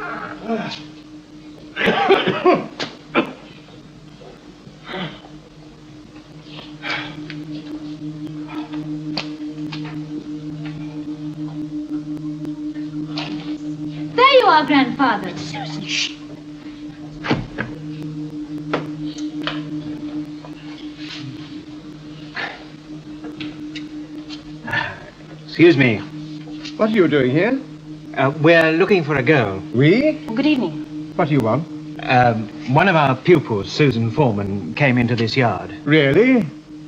There you are, Grandfather. Susan, shh. Excuse me. What are you doing here? We're looking for a girl. We? Good evening. What do you want? One of our pupils, Susan Foreman, came into this yard. Really?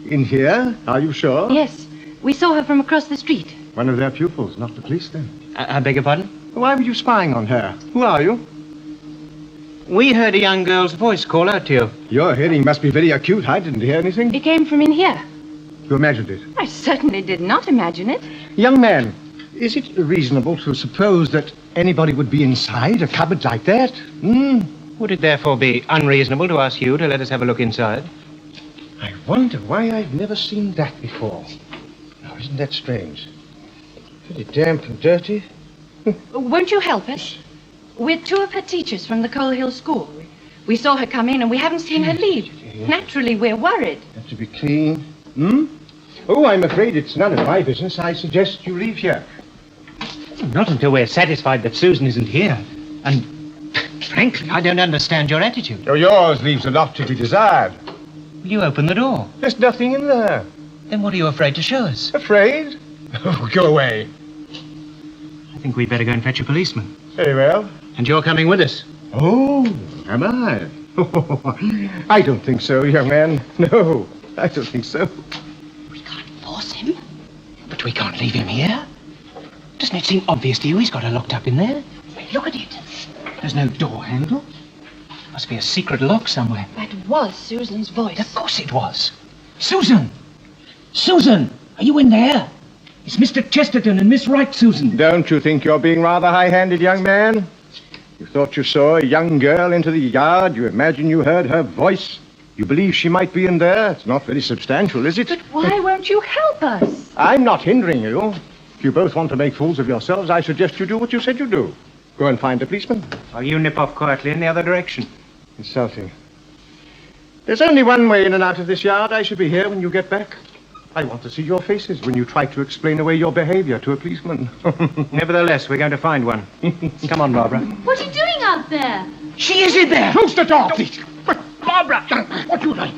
In here? Are you sure? Yes, we saw her from across the street. One of their pupils, not the police then. I beg your pardon? Why were you spying on her? Who are you? We heard a young girl's voice call out to you. Your hearing must be very acute. I didn't hear anything. It came from in here. You imagined it. I certainly did not imagine it. Young man, is it reasonable to suppose that anybody would be inside a cupboard like that? Would it therefore be unreasonable to ask you to let us have a look inside? I wonder why I've never seen that before. Now, isn't that strange? Pretty damp and dirty. Won't you help us? We're two of her teachers from the Coal Hill School. We saw her come in and we haven't seen her leave. Naturally, we're worried. Have to be clean. Oh, I'm afraid it's none of my business. I suggest you leave here. Not until we're satisfied that Susan isn't here. And, frankly, I don't understand your attitude. Oh, yours leaves a lot to be desired. Will you open the door? There's nothing in there. Then what are you afraid to show us? Afraid? Oh, go away. I think we'd better go and fetch a policeman. Very well. And you're coming with us. Oh, am I? I don't think so, young man. No, I don't think so. We can't force him. But we can't leave him here. Doesn't it seem obvious to you he's got her locked up in there? Look at it. There's no door handle. Must be a secret lock somewhere. That was Susan's voice. Of course it was. Susan! Susan! Are you in there? It's Mr. Chesterton and Miss Wright, Susan. Don't you think you're being rather high-handed, young man? You thought you saw a young girl into the yard. You imagine you heard her voice. You believe she might be in there. It's not very substantial, is it? But why won't you help us? I'm not hindering you. If you both want to make fools of yourselves, I suggest you do what you said you'd do. Go and find a policeman. Oh, you nip off quietly in the other direction. Insulting. There's only one way in and out of this yard. I should be here when you get back. I want to see your faces when you try to explain away your behavior to a policeman. Nevertheless, we're going to find one. Come on, Barbara. What are you doing out there? She is in there! Close the door, please. Barbara! What you like?